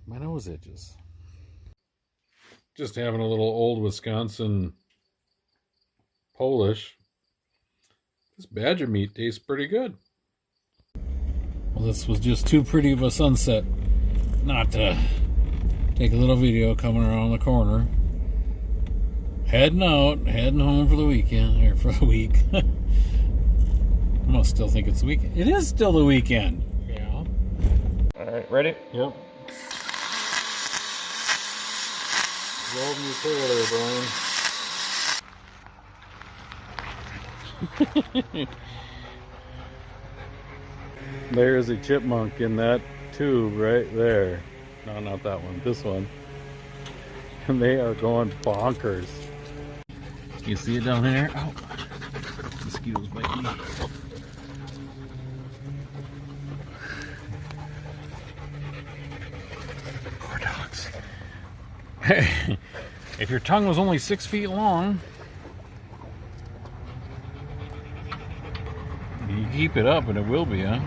My nose itches. Just having a little old Wisconsin Polish. This badger meat tastes pretty good. Well, this was just too pretty of a sunset not to take a little video coming around the corner. Heading home for the weekend, or for the week. I must still think it's the weekend. It is still the weekend. Yeah. Alright, ready? Yep. Rolling your tail there, Brian. There's a chipmunk in that tube right there. No, not that one. This one. And they are going bonkers. You see it down there? Oh, mosquitoes bite me. Poor dogs. Hey, if your tongue was only 6 feet long, you keep it up and it will be, huh?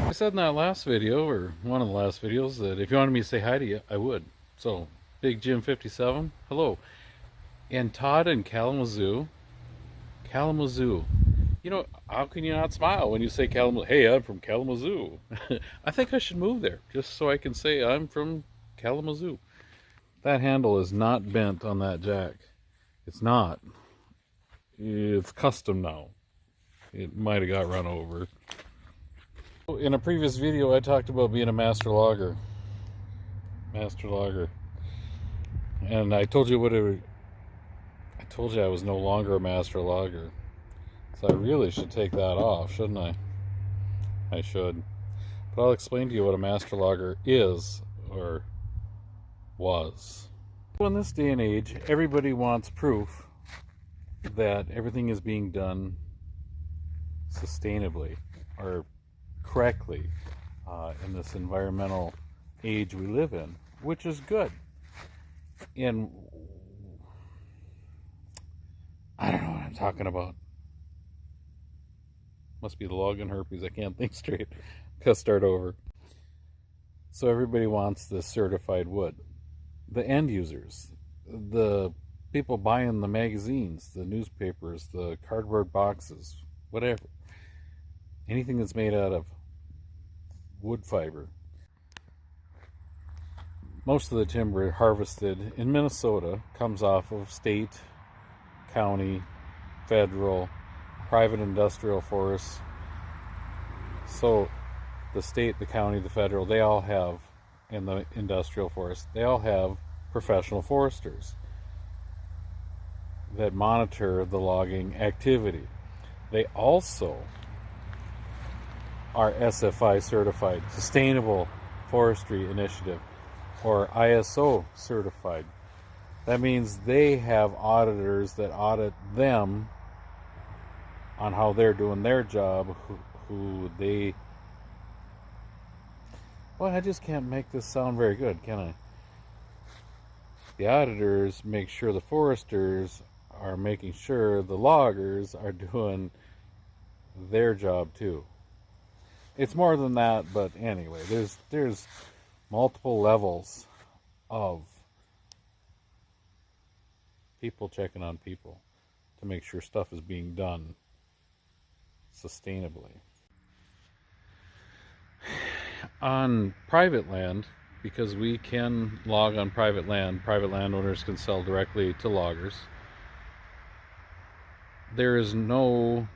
I said in that last video, or one of the last videos, that if you wanted me to say hi to you, I would. So, Big Jim 57, hello. And Todd in Kalamazoo. Kalamazoo. You know, how can you not smile when you say Kalamazoo? Hey, I'm from Kalamazoo. I think I should move there, just so I can say I'm from Kalamazoo. That handle is not bent on that jack. It's not. It's custom now. It might have got run over. In a previous video, I talked about being a master logger. Master logger. And I told you what it... I told you I was no longer a master logger. So I really should take that off, shouldn't I? I should. But I'll explain to you what a master logger is, or was. In this day and age, everybody wants proof that everything is being done sustainably, or correctly, in this environmental age we live in, which is good. And I don't know what I'm talking about. Must be the login herpes. I can't think straight. Gotta start over. So everybody wants this certified wood. The end users, the people buying the magazines, the newspapers, the cardboard boxes, whatever. Anything that's made out of wood fiber. Most of the timber harvested in Minnesota comes off of state, county, federal, private industrial forests. So the state, the county, the federal, they all have, in the industrial forest, they all have professional foresters that monitor the logging activity. They also are SFI certified, Sustainable Forestry Initiative, or ISO certified. That means they have auditors that audit them on how they're doing their job, who they... Well, I just can't make this sound very good, can I? The auditors make sure the foresters are making sure the loggers are doing their job too. It's more than that, but anyway, there's multiple levels of people checking on people to make sure stuff is being done sustainably. On private land, because we can log on private land, private landowners can sell directly to loggers. There is no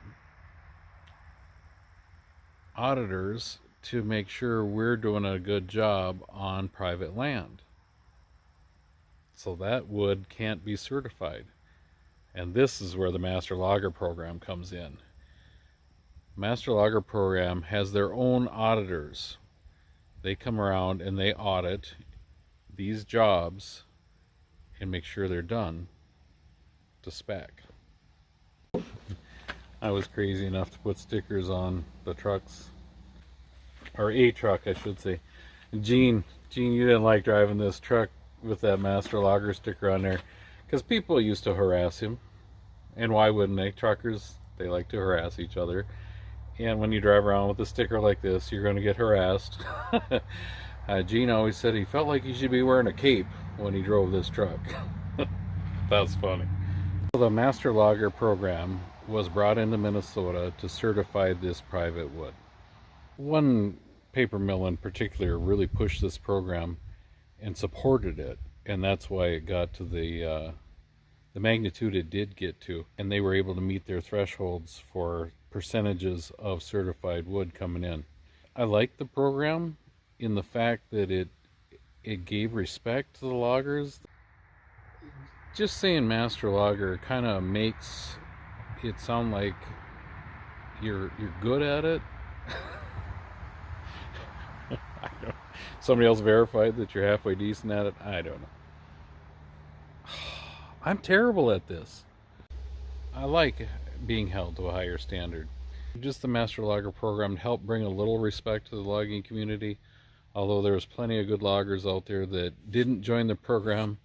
auditors to make sure we're doing a good job on private land. So that wood can't be certified. And this is where the Master Logger program comes in. Master Logger program has their own auditors. They come around and they audit these jobs and make sure they're done to spec. I was crazy enough to put stickers on the trucks, or a truck I should say. Gene, you didn't like driving this truck with that Master Logger sticker on there, because people used to harass him. And why wouldn't they? Truckers, they like to harass each other. And when you drive around with a sticker like this, you're going to get harassed. Gene always said he felt like he should be wearing a cape when he drove this truck. That's funny. The Master Logger program was brought into Minnesota to certify this private wood. One paper mill in particular really pushed this program and supported it, and that's why it got to the magnitude it did get to, and they were able to meet their thresholds for percentages of certified wood coming in. I like the program in the fact that it gave respect to the loggers. Just saying Master Logger kind of makes it sound like you're good at it. I don't, somebody else verified that you're halfway decent at it. I don't know. I'm terrible at this. I like being held to a higher standard. Just the Master Logger program helped bring a little respect to the logging community, although there's plenty of good loggers out there that didn't join the program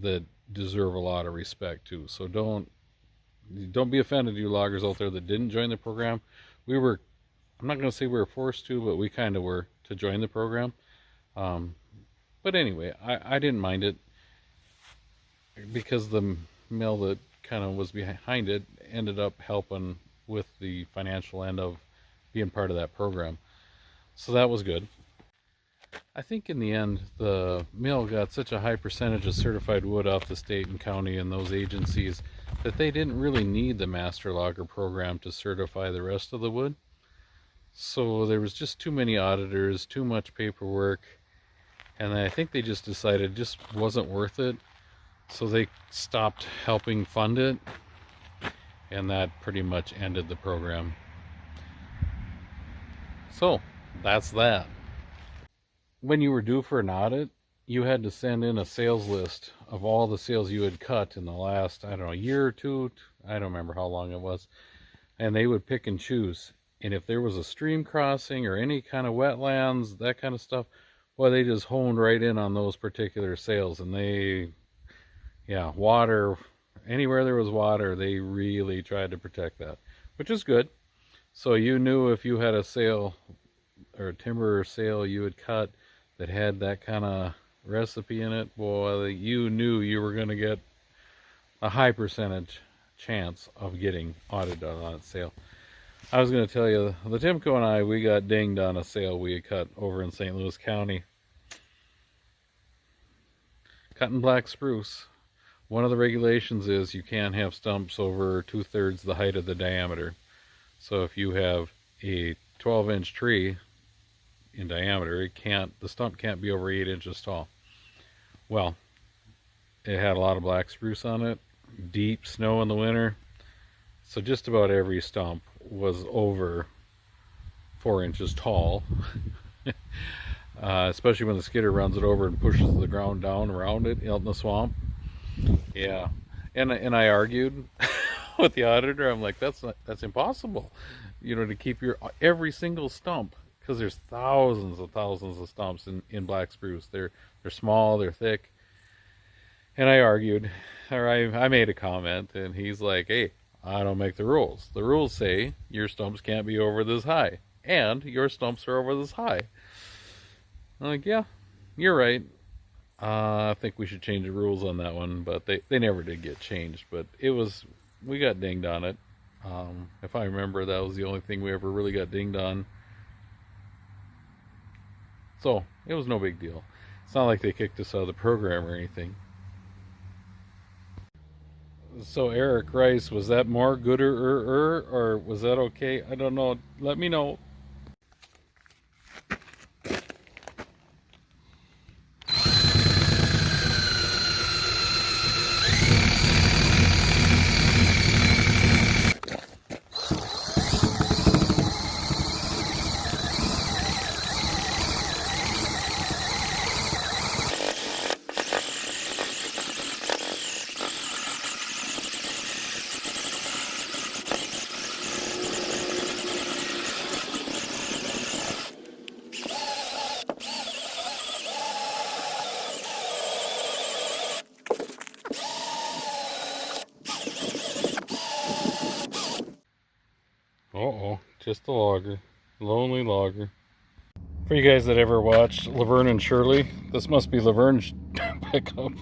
that deserve a lot of respect too. So don't be offended, you loggers out there that didn't join the program. I'm not going to say we were forced to, but we kind of were to join the program. But anyway, I didn't mind it because the mill that kind of was behind it ended up helping with the financial end of being part of that program. So that was good. I think in the end, the mill got such a high percentage of certified wood off the state and county and those agencies that they didn't really need the Master Logger program to certify the rest of the wood. So there was just too many auditors, too much paperwork, and I think they just decided it just wasn't worth it. So they stopped helping fund it, and that pretty much ended the program. So that's that. When you were due for an audit, you had to send in a sales list of all the sales you had cut in the last, I don't know, year or two. I don't remember how long it was. And they would pick and choose. And if there was a stream crossing or any kind of wetlands, that kind of stuff, well, they just honed right in on those particular sales. And water, anywhere there was water, they really tried to protect that, which is good. So you knew if you had a sale or a timber sale you had cut that had that kind of recipe in it, boy, you knew you were going to get a high percentage chance of getting audited on that sale. I was going to tell you, the Timco and I, we got dinged on a sale we had cut over in St. Louis County. Cutting black spruce. One of the regulations is you can't have stumps over 2/3 the height of the diameter. So if you have a 12-inch tree in diameter, the stump can't be over 8 inches tall. Well, it had a lot of black spruce on it, deep snow in the winter, so just about every stump was over 4 inches tall. Especially when the skidder runs it over and pushes the ground down around it out in the swamp. Yeah, and I argued with the auditor. I'm like, that's impossible, to keep your every single stump, because there's thousands of stumps in black spruce. They're small, they're thick. And I argued, or I made a comment, and he's like, hey, I don't make the rules. The rules say your stumps can't be over this high, and your stumps are over this high. I'm like, yeah, you're right. I think we should change the rules on that one, but they never did get changed. But we got dinged on it. If I remember, that was the only thing we ever really got dinged on. So it was no big deal. It's not like they kicked us out of the program or anything. So Eric Rice, was that more gooder or was that okay? I don't know. Let me know. Uh-oh, just a logger. Lonely logger. For you guys that ever watched Laverne and Shirley, this must be Laverne's pickup.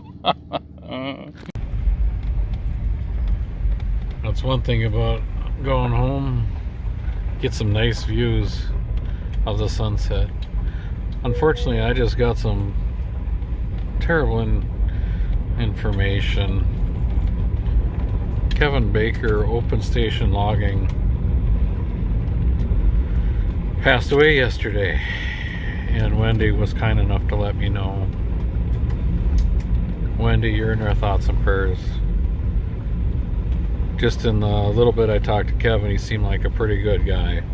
That's one thing about going home, get some nice views of the sunset. Unfortunately, I just got some terrible information. Kevin Baker, Open Station Logging, passed away yesterday, and Wendy was kind enough to let me know. Wendy, you're in our thoughts and prayers. Just in the little bit I talked to Kevin, he seemed like a pretty good guy.